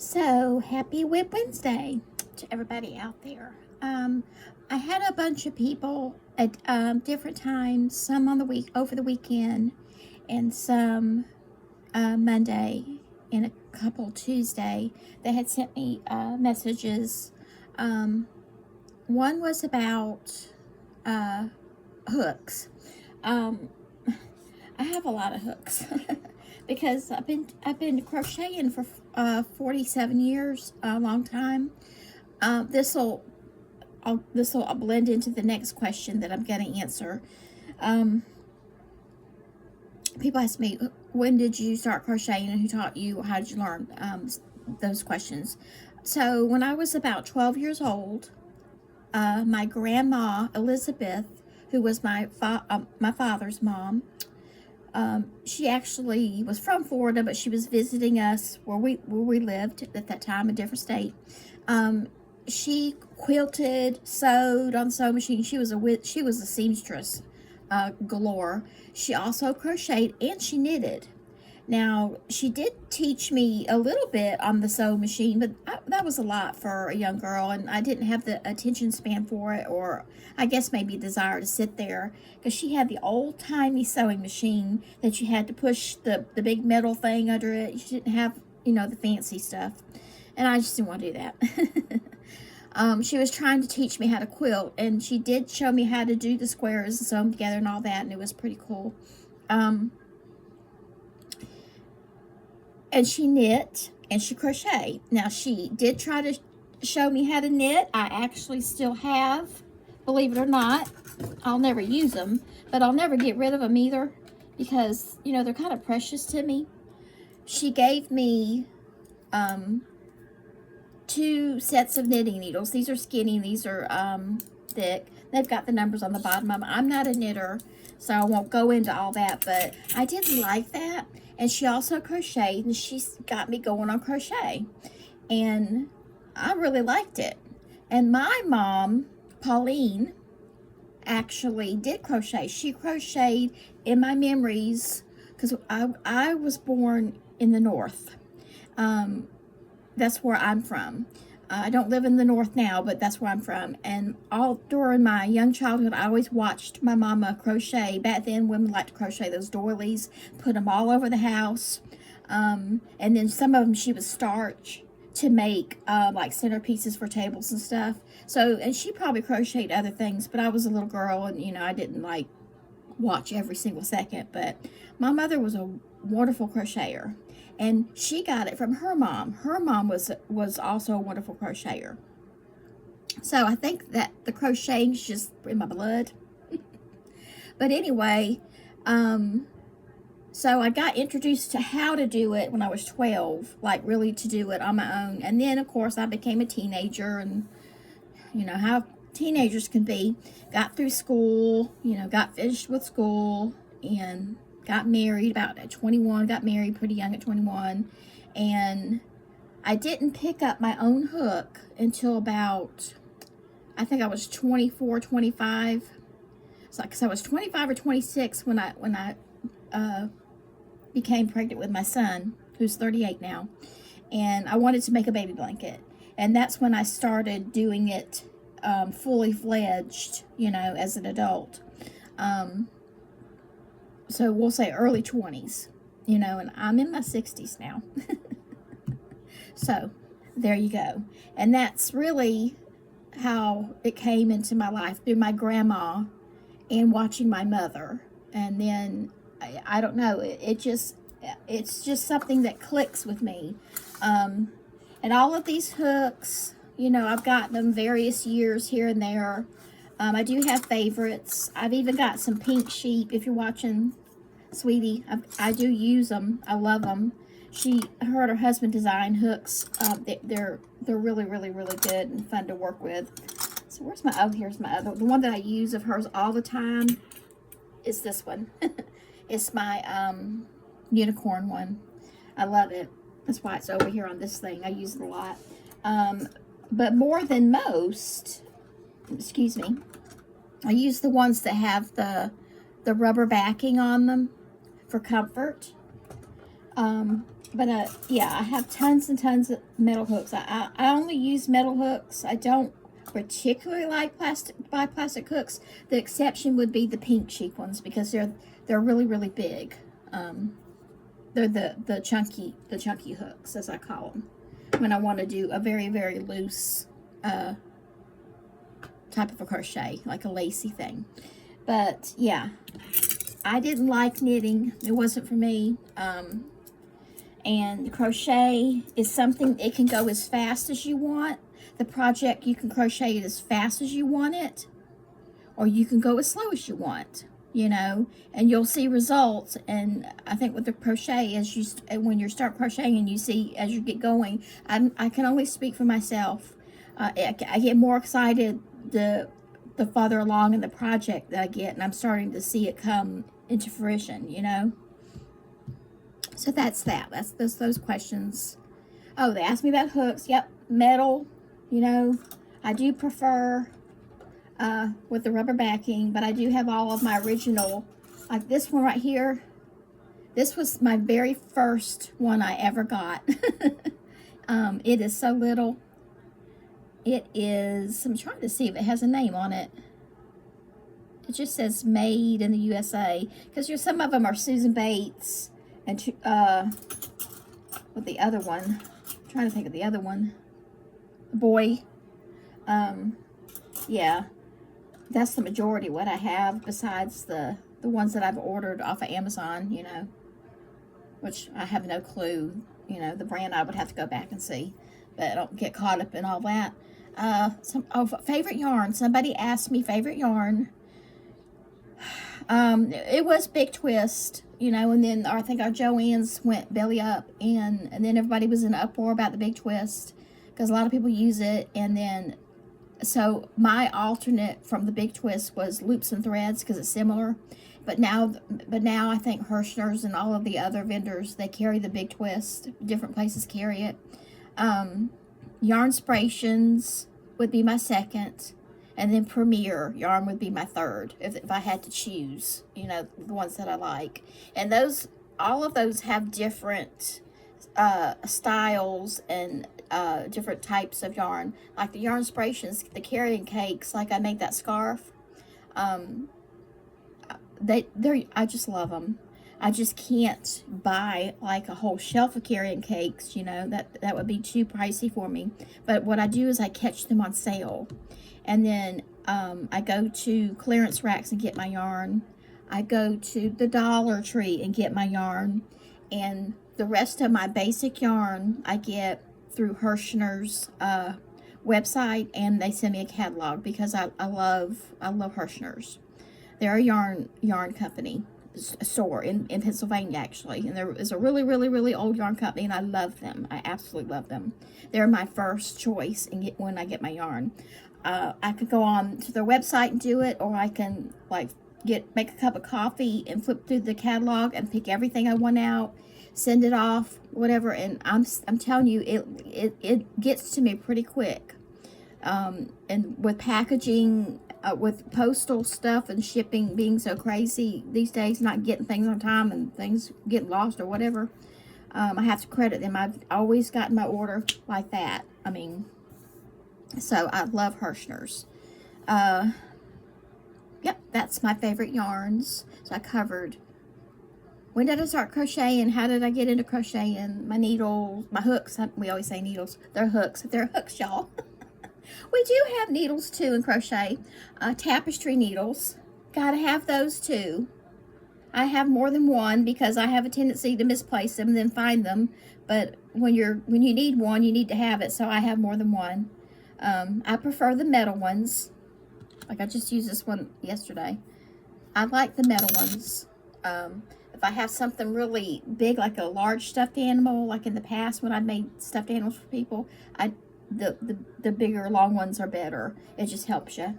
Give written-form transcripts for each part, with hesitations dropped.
So, happy WIP Wednesday to everybody out there. I had a bunch of people at different times, some on the week over the weekend, and some Monday, and a couple Tuesday, that had sent me messages. One was about hooks. I have a lot of hooks because I've been crocheting for 47 years, a long time. This will blend into the next question that I'm going to answer. People ask me, when did you start crocheting and who taught you? How did you learn? Those questions. So when I was about 12 years old, my grandma Elizabeth, who was my father's mom, she actually was from Florida, but she was visiting us where we lived at that time, a different state. She quilted, sewed on the sewing machine. She was a seamstress galore. She also crocheted and she knitted. Now, she did teach me a little bit on the sewing machine, but that was a lot for a young girl, and I didn't have the attention span for it, or I guess maybe a desire to sit there, because she had the old-timey sewing machine that you had to push the big metal thing under it. You didn't have, the fancy stuff, and I just didn't want to do that. She was trying to teach me how to quilt, and she did show me how to do the squares and sew them together and all that, and it was pretty cool. And she knit and she crocheted. Now, she did try to show me how to knit. I actually still have, believe it or not. I'll never use them, but I'll never get rid of them either, because, they're kind of precious to me. She gave me 2 sets of knitting needles. These are skinny, these are thick. They've got the numbers on the bottom of them. I'm not a knitter, so I won't go into all that, but I did like that. And she also crocheted, and she's got me going on crochet, and I really liked it. And my mom, Pauline, actually did crochet. She crocheted in my memories, because I was born in the North. That's where I'm from. I don't live in the North now, but that's where I'm from. And all during my young childhood, I always watched my mama crochet. Back then, women liked to crochet those doilies, put them all over the house. And then some of them she would starch to make like centerpieces for tables and stuff. So, and she probably crocheted other things, but I was a little girl, and I didn't watch every single second. But my mother was a wonderful crocheter, and she got it from her mom. Her mom was also a wonderful crocheter. So I think that the crocheting's just in my blood. But anyway, so I got introduced to how to do it when I was 12, really to do it on my own. And then, of course, I became a teenager, and how teenagers can be. Got through school, got finished with school, and got married about at 21, got married pretty young at 21, and I didn't pick up my own hook until about, I think I was 24, 25. So, because I was 25 or 26 when I became pregnant with my son, who's 38 now, and I wanted to make a baby blanket, and that's when I started doing it fully fledged, as an adult. So we'll say early 20s, and I'm in my 60s now. So there you go. And that's really how it came into my life, through my grandma and watching my mother. And then, I don't know, it's just something that clicks with me. And all of these hooks, I've gotten them various years here and there. I do have favorites. I've even got some pink sheep. If you're watching, sweetie, I do use them. I love them. Her and her husband design hooks. They're really, really, really good and fun to work with. So here's my other. The one that I use of hers all the time is this one. It's my unicorn one. I love it. That's why it's over here on this thing. I use it a lot. But more than most, excuse me, I use the ones that have the rubber backing on them for comfort. Yeah, I have tons and tons of metal hooks. I only use metal hooks. I don't particularly like plastic hooks. The exception would be the pink cheap ones because they're really really big. They're the chunky hooks, as I call them, when I want to do a very very loose type of a crochet, like a lacy thing. But yeah, I didn't like knitting. It wasn't for me. And crochet is something, it can go as fast as you want. The project, you can crochet it as fast as you want it, or you can go as slow as you want, you know, and you'll see results. And I think with the crochet, when you start crocheting and you see as you get going, I can only speak for myself. I get more excited the farther along in the project that I get, and I'm starting to see it come into fruition, you know. So that's that. That's those questions. Oh, they asked me about hooks. Yep, metal. You know, I do prefer with the rubber backing, but I do have all of my original, like this one right here. This was my very first one I ever got. It is so little. It is, I'm trying to see if it has a name on it. It just says made in the USA, because some of them are Susan Bates. And with the other one, I'm trying to think of the other one, Boy. Yeah, that's the majority what I have, besides the ones that I've ordered off of Amazon, you know, which I have no clue, you know, the brand. I would have to go back and see, but I don't get caught up in all that. Favorite yarn. Somebody asked me favorite yarn. It was Big Twist, you know, and then I think our Joann's went belly up, and then everybody was in uproar about the Big Twist because a lot of people use it. And then, so my alternate from the Big Twist was Loops and Threads because it's similar. But now I think Hirschner's and all of the other vendors, they carry the Big Twist. Different places carry it. Yarnspirations would be my second. And then Premier Yarn would be my third, if I had to choose, you know, the ones that I like. And all of those have different styles and different types of yarn. Like the Yarnspirations, the carrying cakes, like I made that scarf. I just love them. I just can't buy like a whole shelf of carrying cakes, you know, that would be too pricey for me. But what I do is I catch them on sale. And then I go to clearance racks and get my yarn. I go to the Dollar Tree and get my yarn. And the rest of my basic yarn I get through Hirschner's website, and they send me a catalog because I love Hirschner's. They're a yarn company, a store in Pennsylvania, actually. And there is a really, really, really old yarn company, and I love them. I absolutely love them. They're my first choice when I get my yarn. I could go on to their website and do it, or I can make a cup of coffee and flip through the catalog and pick everything I want out, send it off, whatever. And I'm telling you, it gets to me pretty quick. And with packaging, with postal stuff and shipping being so crazy these days, not getting things on time and things getting lost or whatever, I have to credit them. I've always gotten my order like that. I mean, so I love Hirschner's. Yep, that's my favorite yarns. So I covered when did I start crocheting, how did I get into crocheting, my needles, my hooks. We always say needles. They're hooks. They're hooks, y'all. We do have needles too in crochet. Tapestry needles. Gotta have those too. I have more than one because I have a tendency to misplace them and then find them. But when you need one, you need to have it. So I have more than one. I prefer the metal ones. Like I just used this one yesterday. I like the metal ones. If I have something really big, like a large stuffed animal, like in the past when I made stuffed animals for people, the bigger long ones are better. It just helps you.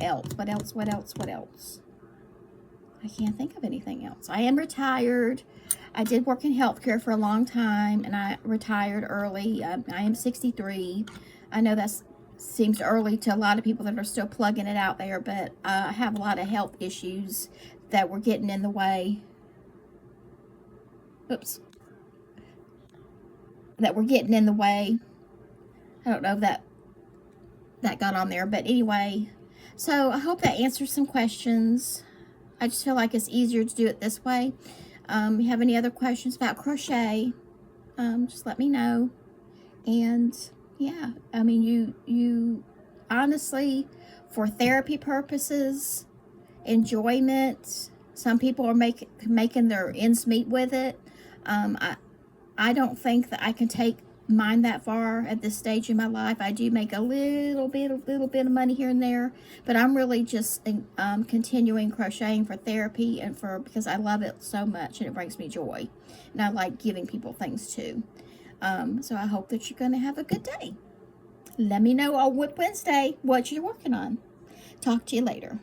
What else? I can't think of anything else. I am retired. I did work in healthcare for a long time, and I retired early. I am 63. I know that seems early to a lot of people that are still plugging it out there, but I have a lot of health issues that were getting in the way. Oops. That were getting in the way. I don't know if that got on there, but anyway. So I hope that answers some questions. I just feel like it's easier to do it this way. If you have any other questions about crochet, just let me know. And yeah, I mean, you honestly, for therapy purposes, enjoyment, some people are making their ends meet with it. I don't think that I can take mine that far at this stage in my life. I do make a little bit of money here and there, but I'm really just continuing crocheting for therapy and because I love it so much and it brings me joy, and I like giving people things too. So I hope that you're going to have a good day. Let me know on WIP Wednesday what you're working on. Talk to you later.